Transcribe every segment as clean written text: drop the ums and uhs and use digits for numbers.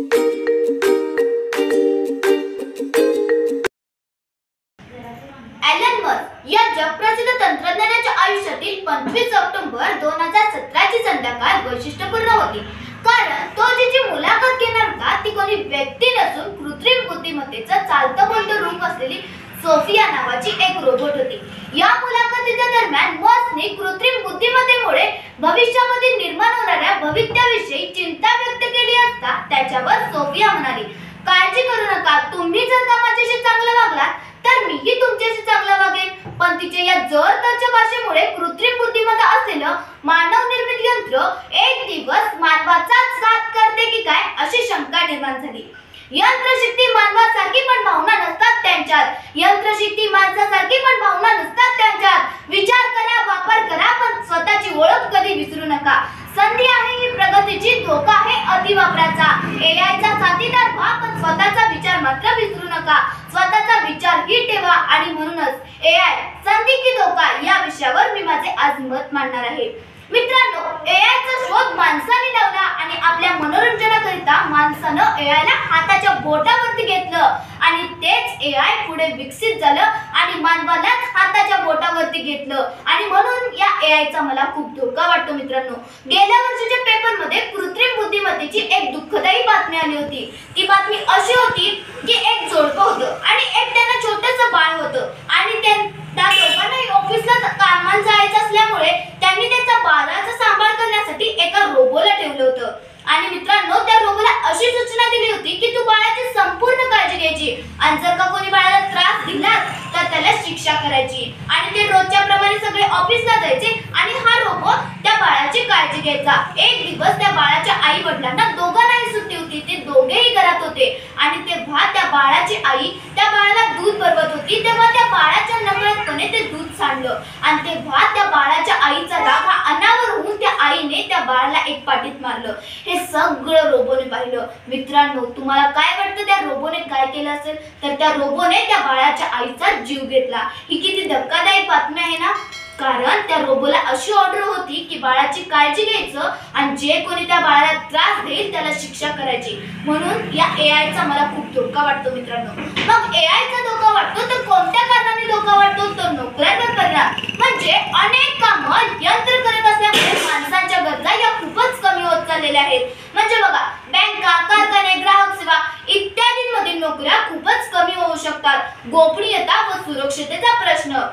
Elon Musk या जगप्रसिद्ध तंत्रज्ञानाच्या आयुष्यातील 25 ऑक्टोबर 2017 ची संध्याकाळ वैशिष्ट्यपूर्ण होती, कारण तो जिची मुलाखत घेणार होता ती कोणी व्यक्ती नसून कृत्रिम बुद्धिमत्तेचं चालतं बोलतं रूप असलेली सोफिया नावाची एक रोबोट होती। या मुलाखतीच्या दरम्यान मस्कने कृत्रिम बुद्धिमत्तेमुळे भविष्यामध्ये निर्माण होणाऱ्या भविष्याविषयी चिंता व्यक्त केली असता त्याच्यावर सोफिया म्हणाली, काळजी करू नका, तुम्ही जर का माझ्याशी चांगलं वागलात तर मीही तुमच्याशी चांगलं वागेन। पण तिच्या या जोरदारच्या भाषेमुळे कृत्रिम बुद्धिमत्ता असलेलं मानव निर्मित यंत्र एक दिवस मानवाचाच घात करते की काय अशी शंका निर्माण झाली। यंत्रशक्ती मानवासारखी पण भावना नसतात त्यांच्यात, यंत्रशक्ती माणसासारखी पण भावना नसतात त्यांच्यात। विचार करा, वापर करा, पण स्वतःची ओळख कधी विसरू नका। संधी आहे ही प्रगतीची, धोका आहे अतिवापराचा। एआयचा साथीदार व्हा, पण स्वतःचा विचार मात्र विसरू नका। स्वतःचा विचार ही ठेवा। आणि म्हणूनच एआय संधी की धोका या विषयावर मी माझे आज मत मांडणार आहे। मित्रांनो, एआयचा शोध माणसाने लावला आणि आपल्या मनोरंजनाकरिता माणसानं एआयला हाताच्या बोटावरती घेतलं आणि तेच एआय पुढे विकसित झालं आणि मानवालाच हाताच्या बोटावरती घेतलं आणि म्हणून या एआयचा मला खूप धोका वाटतो। मित्रांनो, गेल्या वर्षीच्या पेपरमध्ये कृत्रिम बुद्धिमत्तेची एक दुःखदायी बातमी आली होती। ती बातमी अशी होती की एक जोडपं होतं आणि एक त्यांना छोटंसं बाळ होतं आणि त्या दोघांनाही ऑफिसला कामाला जायचं असल्यामुळे त्यांनी त्याचा बाळाचा सांभाळ करण्यासाठी एका रोबोला ठेवलं होतं। आणि मित्रांनो, त्या रोबोला अशी सूचना दिली होती की तू बाळाची संपूर्ण काळजी घ्यायची आणि जर का कोणी बाळाला त्रास दिला तर त्याला शिक्षा करायची। आणि ते रोजच्या प्रमाणे सगळे ऑफिसला जायचे आणि हा रोबो त्या बाळाची काळजी घ्यायचा। एक दिवस त्या बाळाच्या आई वडिलांना दोघांनाही सुट्टी होती, ते दोघेही घरात होते आणि तेव्हा त्या बाळाची आई त्या बाळाला दूध भरवत होती, तेव्हा त्या बाळाच्या नकळतपणे ते दूध सांडलं आणि तेव्हा त्या बाळाच्या आईचा राग हा अनावर होऊन त्या आईने त्या बाळाला एक पाठीत मारलं। हे सगळं रोबोने पाहिलं। मित्रांनो, तुम्हाला काय वाटतं त्या रोबोने काय केलं असेल? तर त्या रोबोने त्या बाळाच्या आईचा जीव घेतला। ही किती धक्कादायक बातमी आहे ना, कारण त्या रोबोला अशी ऑर्डर होती की बाळाची काळजी घ्यायचं आणि जे कोणी त्या बाळाला त्रास देईल त्याला शिक्षा करायची। म्हणून या एआयचा मला खूप धोका वाटतो। मित्रांनो, मग एआयचा धोका वाटतो तर कोणत्या कारणाने धोका वाटतो? तर नोकऱ्यांवर परिणाम, म्हणजे अनेक कामं यंत्र करत असल्यामुळे माणसांच्या गरजा या खूपच कमी होत चाललेल्या आहेत। म्हणजे बघा, बँका, कारखाने, ग्राहक सेवा इत्यादींमधील नोकऱ्या खूपच कमी होऊ शकतात। गोपनीयता व सुरक्षिततेचा प्रश्न,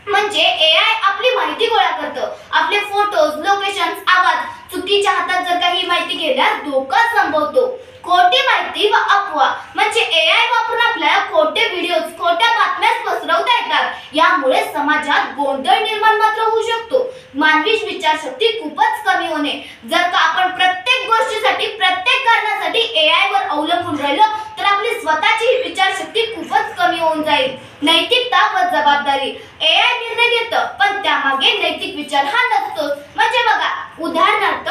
म्हणजे एआय आपली माहिती गोळा करतं, आपले फोटोज, लोकेशन्स, आवाज चुकीच्या हातात जर काही माहिती गेल्यास धोका संभवतो। खोटी माहिती व अफवा, म्हणजे एआय वापरून आपल्याला खोटे व्हिडिओज, खोट्या बातम्या पसरवता येतात। यामुळे समाजात गोंधळ निर्माण मात्र होऊ शकतो। मानवी विचारशक्ती खूपच कमी होणे, जर का आपण प्रत्येक गोष्टीसाठी, प्रत्येक कारणासाठी एआय वर अवलंबून राहिलो तर आपली स्वतःची विचारशक्ती खूपच कमी होऊन जाईल। नैतिकता व जबाबदारी, एआय निर्णय घेतं पण त्यामागे नैतिक विचार हा नसतोच। म्हणजे बघा, उदाहरणार्थ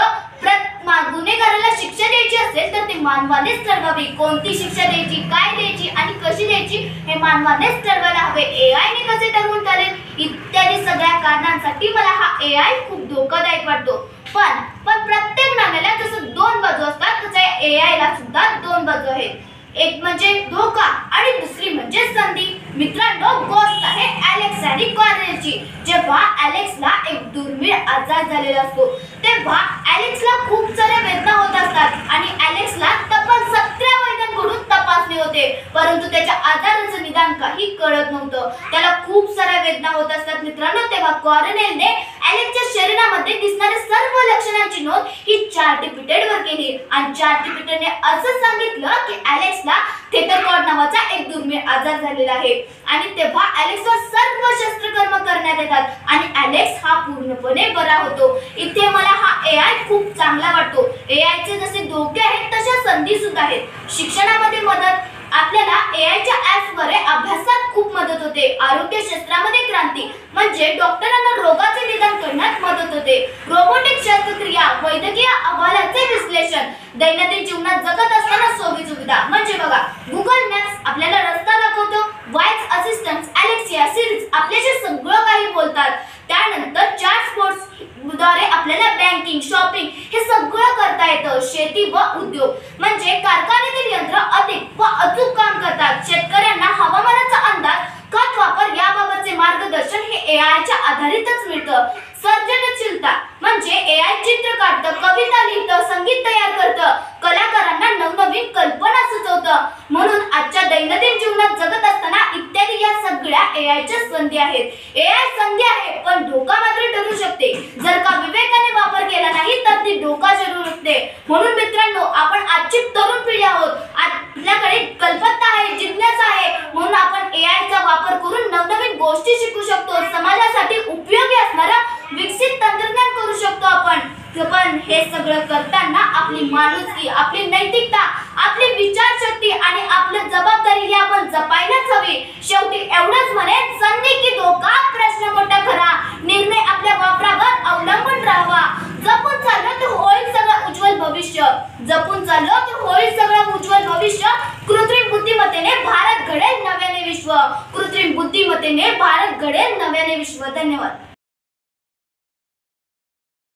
गुन्हेगाराला शिक्षा द्यायची असेल तर ती मानवानेच ठरवावी। कोणती शिक्षा द्यायची, काय द्यायची आणि कशी द्यायची हे मानवानेच ठरवायला हवे। एआय ने कसे ठरवून चालेल? इत्यादी सगळ्या कारणांसाठी मला हा एआय खूप धोकादायक वाटतो। पण प्रत्येक नाण्याला जसं दोन बाजू असतात तसं एआय ला सुद्धा दोन बाजू आहेत। एक म्हणजे धोका आणि दुसरी म्हणजे संधी। मित्रांनो, गोष्ट आहे एलेक्स आणि कॉर्नेलची। जेव्हा एलेक्सला एक दुर्मिळ आजार झालेला असतो तेव्हा एलेक्सला खूप साऱ्या वेदना होत असतात आणि एलेक्सला तब्बल 17 वैद्यांकडून तपासले होते, परंतु त्याच्या आजाराचं निदान काही कळत नव्हतं। त्याला खूप साऱ्या वेदना होत असतात। मित्रांनो, तेव्हा कॉर्नेलने एलेक्सच्या शरीरामध्ये दिसणाऱ्या सर्व लक्षणांची नोंद ही चार्टपीटेड वर केली आणि चार्टपीटेडने असं सांगितलं की एलेक्सला थेटरकॉर्ड नावाचा एक दुर्मिळ आजार झालेला आहे आणि तेव्हा एलेक्सवर सर्व शस्त्रकर्म करण्यात येतात आणि एलेक्स हा पूर्णपणे बरा होतो। इथे मला हा एआय खूप चांगला वाटतो। एआयचे जसे धोके आहेत तशा संधी सुद्धा आहेत। शिक्षणामध्ये मदत, आपल्याला एआयच्या ॲप्सद्वारे अभ्यासात खूप मदत होते। आरोग्य क्षेत्रामध्ये क्रांती, म्हणजे डॉक्टरांना रोगाचे निदान करण्यात मदत होते। रोबोटिक शस्त्रक्रिया, वैद्यकीय अहवालाचे विश्लेषण, दैनंदिन जीवनात जगत असताना सोयी सुविधा, म्हणजे बघा, गुगल मॅप्स आपल्याला रस्ता दाखवतो, व्हॉइस असिस्टंट, अलेक्सिया, सिरी आपल्याशी सगळं काही बोलतात। त्यानंतर चॅटबॉट्स द्वारे आपल्याला बँकिंग, शॉपिंग हे सगळं करता येतं। शेती व उद्योग, म्हणजे कारखाने व अचूक काम करतात. शेतकऱ्यांना हवामानाचा अंदाज, खत वापर याबाबतचे मार्गदर्शन हे AI च्या आधारितच मिळतं. सर्जनशीलता म्हणजे AI चित्र काढतं, कविता लिहितं, संगीत तयार करतं, कलाकारांना नवनवीन कल्पना सुचवतं. म्हणून आजच्या दैनंदिन जीवनात जगत असताना इत्यादी या सगळ्या AI च्या संधी आहेत. AI संधी आहे, पण धोका मात्र ठरू शकते. जर का विवेकाने वापर केला नाही तर ती धोका ठरू शकते. म्हणून मित्रांनो, आपण आजची तरुण पिढी आहोत. आपल्याकडे कल्पकता आहे, जिज्ञासा आहे, म्हणून आपण AI चा वापर करून नवनवीन गोष्टी शिकू शकतो. समाजासाठी उपयोगी असणारा विकसित तंत्रज्ञान करू शकतो आपण. पण हे सगळं करताना आपली माणुसकी, आपली नैतिकता, आपली विचारशक्ती आणि आपली जबाबदारी ही आपण जपायलाच हवी. शेवटी एवढंच म्हणेन, संधी की धोका, प्रश्न मोठा खरा, निर्णय आपल्या वापरावर अवलंबून राहावा. जपून चाललो तर होईल सगळं उज्ज्वल भविष्य. जपून चाललो तर होईल सगळं उज्ज्वल भविष्य. कृत्रिम बुद्धिमत्तेने भारत घडेल नव्याने विश्व. कृत्रिम बुद्धिमत्तेने भारत घडेल नव्याने विश्व. धन्यवाद.